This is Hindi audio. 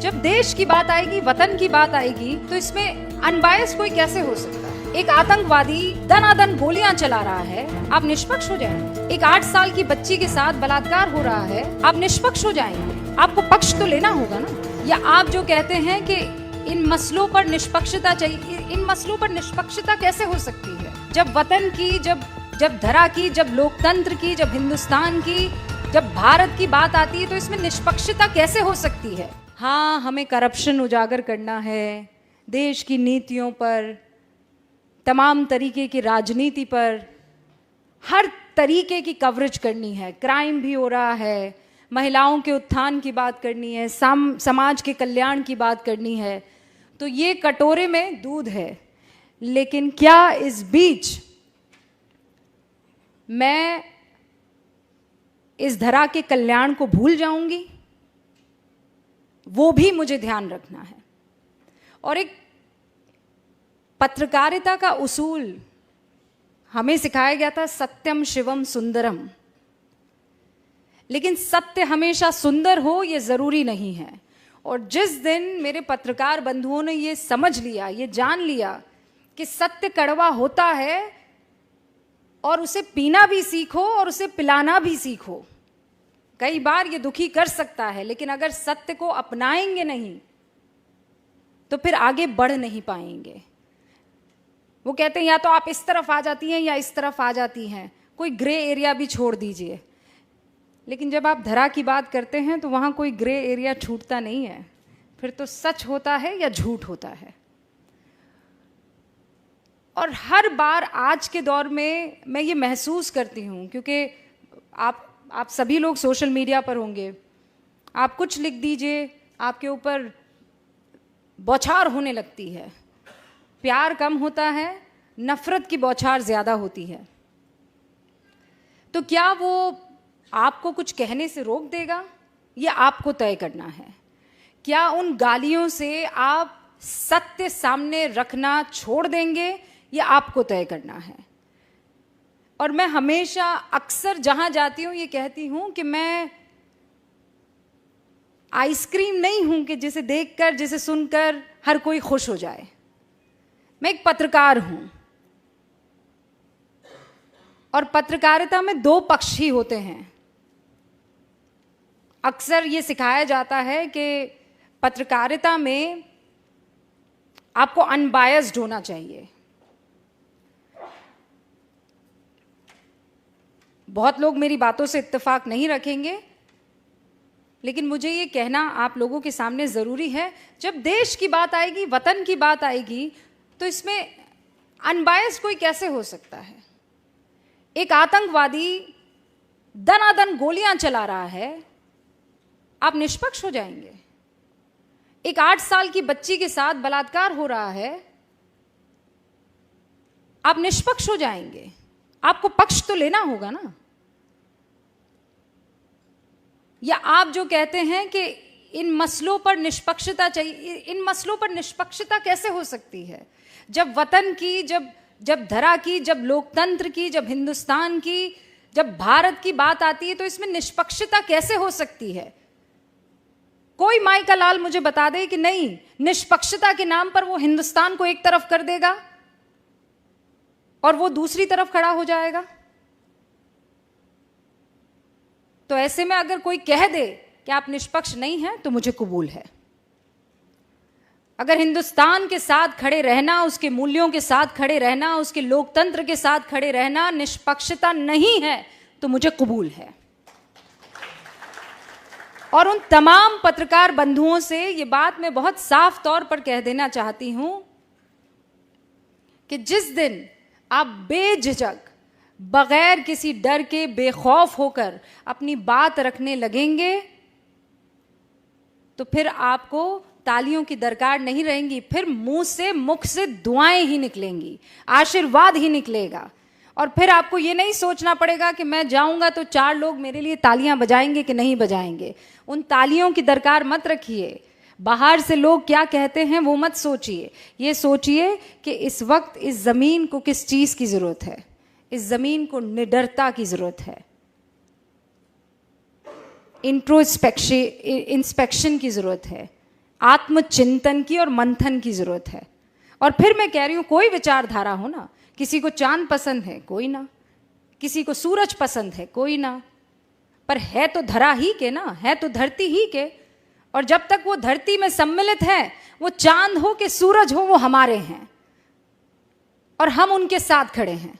जब देश की बात आएगी, वतन की बात आएगी, तो इसमें अनबायस कोई कैसे हो सकता है? एक आतंकवादी दनादन गोलियां चला रहा है, आप निष्पक्ष हो जाएंगे? एक 8 साल की बच्ची के साथ बलात्कार हो रहा है, आप निष्पक्ष हो जाएंगे? आपको पक्ष तो लेना होगा ना। या आप जो कहते हैं कि इन मसलों पर निष्पक्षता चाहिए, इन मसलों पर निष्पक्षता कैसे हो सकती है? जब वतन की, जब धरा की, जब लोकतंत्र की, जब हिंदुस्तान की, जब भारत की बात आती है, तो इसमें निष्पक्षता कैसे हो सकती है? हाँ, हमें करप्शन उजागर करना है, देश की नीतियों पर, तमाम तरीके की राजनीति पर, हर तरीके की कवरेज करनी है। क्राइम भी हो रहा है, महिलाओं के उत्थान की बात करनी है, समाज के कल्याण की बात करनी है। तो ये कटोरे में दूध है। लेकिन क्या इस बीच मैं इस धरा के कल्याण को भूल जाऊंगी? वो भी मुझे ध्यान रखना है। और एक पत्रकारिता का उसूल हमें सिखाया गया था, सत्यम शिवम सुंदरम। लेकिन सत्य हमेशा सुंदर हो ये जरूरी नहीं है। और जिस दिन मेरे पत्रकार बंधुओं ने ये समझ लिया, ये जान लिया कि सत्य कड़वा होता है और उसे पीना भी सीखो और उसे पिलाना भी सीखो। कई बार ये दुखी कर सकता है, लेकिन अगर सत्य को अपनाएंगे नहीं तो फिर आगे बढ़ नहीं पाएंगे। वो कहते हैं या तो आप इस तरफ आ जाती हैं या इस तरफ आ जाती हैं, कोई ग्रे एरिया भी छोड़ दीजिए। लेकिन जब आप धरा की बात करते हैं तो वहां कोई ग्रे एरिया छूटता नहीं है, फिर तो सच होता है या झूठ होता है। और हर बार आज के दौर में मैं ये महसूस करती हूँ, क्योंकि आप सभी लोग सोशल मीडिया पर होंगे, आप कुछ लिख दीजिए, आपके ऊपर बौछार होने लगती है। प्यार कम होता है, नफरत की बौछार ज्यादा होती है। तो क्या वो आपको कुछ कहने से रोक देगा? ये आपको तय करना है। क्या उन गालियों से आप सत्य सामने रखना छोड़ देंगे? ये आपको तय करना है। और मैं हमेशा अक्सर जहां जाती हूं ये कहती हूं कि मैं आइसक्रीम नहीं हूं कि जिसे देखकर, जिसे सुनकर हर कोई खुश हो जाए। मैं एक पत्रकार हूं और पत्रकारिता में 2 पक्ष ही होते हैं। अक्सर ये सिखाया जाता है कि पत्रकारिता में आपको अनबायस्ड होना चाहिए। बहुत लोग मेरी बातों से इत्तेफाक नहीं रखेंगे, लेकिन मुझे ये कहना आप लोगों के सामने ज़रूरी है। जब देश की बात आएगी, वतन की बात आएगी, तो इसमें अनबायस्ड कोई कैसे हो सकता है? एक आतंकवादी दनादन गोलियां चला रहा है, आप निष्पक्ष हो जाएंगे? एक 8 साल की बच्ची के साथ बलात्कार हो रहा है, आप निष्पक्ष हो जाएंगे? आपको पक्ष तो लेना होगा ना। या आप जो कहते हैं कि इन मसलों पर निष्पक्षता चाहिए, इन मसलों पर निष्पक्षता कैसे हो सकती है? जब वतन की, जब धरा की, जब लोकतंत्र की, जब हिंदुस्तान की, जब भारत की बात आती है, तो इसमें निष्पक्षता कैसे हो सकती है? कोई माई का लाल मुझे बता दे कि नहीं, निष्पक्षता के नाम पर वो हिंदुस्तान को एक तरफ कर देगा और वो दूसरी तरफ खड़ा हो जाएगा। तो ऐसे में अगर कोई कह दे कि आप निष्पक्ष नहीं हैं तो मुझे कबूल है। अगर हिंदुस्तान के साथ खड़े रहना, उसके मूल्यों के साथ खड़े रहना, उसके लोकतंत्र के साथ खड़े रहना निष्पक्षता नहीं है तो मुझे कबूल है। और उन तमाम पत्रकार बंधुओं से ये बात मैं बहुत साफ तौर पर कह देना चाहती हूं कि जिस दिन आप बेझिझक, बगैर किसी डर के, बेखौफ होकर अपनी बात रखने लगेंगे, तो फिर आपको तालियों की दरकार नहीं रहेंगी। फिर मुख से दुआएं ही निकलेंगी, आशीर्वाद ही निकलेगा। और फिर आपको ये नहीं सोचना पड़ेगा कि मैं जाऊंगा तो 4 लोग मेरे लिए तालियां बजाएंगे कि नहीं बजाएंगे। उन तालियों की दरकार मत रखिए। बाहर से लोग क्या कहते हैं वो मत सोचिए। ये सोचिए कि इस वक्त इस जमीन को किस चीज की जरूरत है। इस जमीन को निडरता की जरूरत है, इंस्पेक्शन की जरूरत है, आत्मचिंतन की और मंथन की जरूरत है। और फिर मैं कह रही हूं, कोई विचारधारा हो ना, किसी को चांद पसंद है, कोई ना, किसी को सूरज पसंद है, कोई ना, पर है तो धरा ही के ना, है तो धरती ही के। और जब तक वो धरती में सम्मिलित है, वो चांद हो कि सूरज हो, वो हमारे हैं और हम उनके साथ खड़े हैं।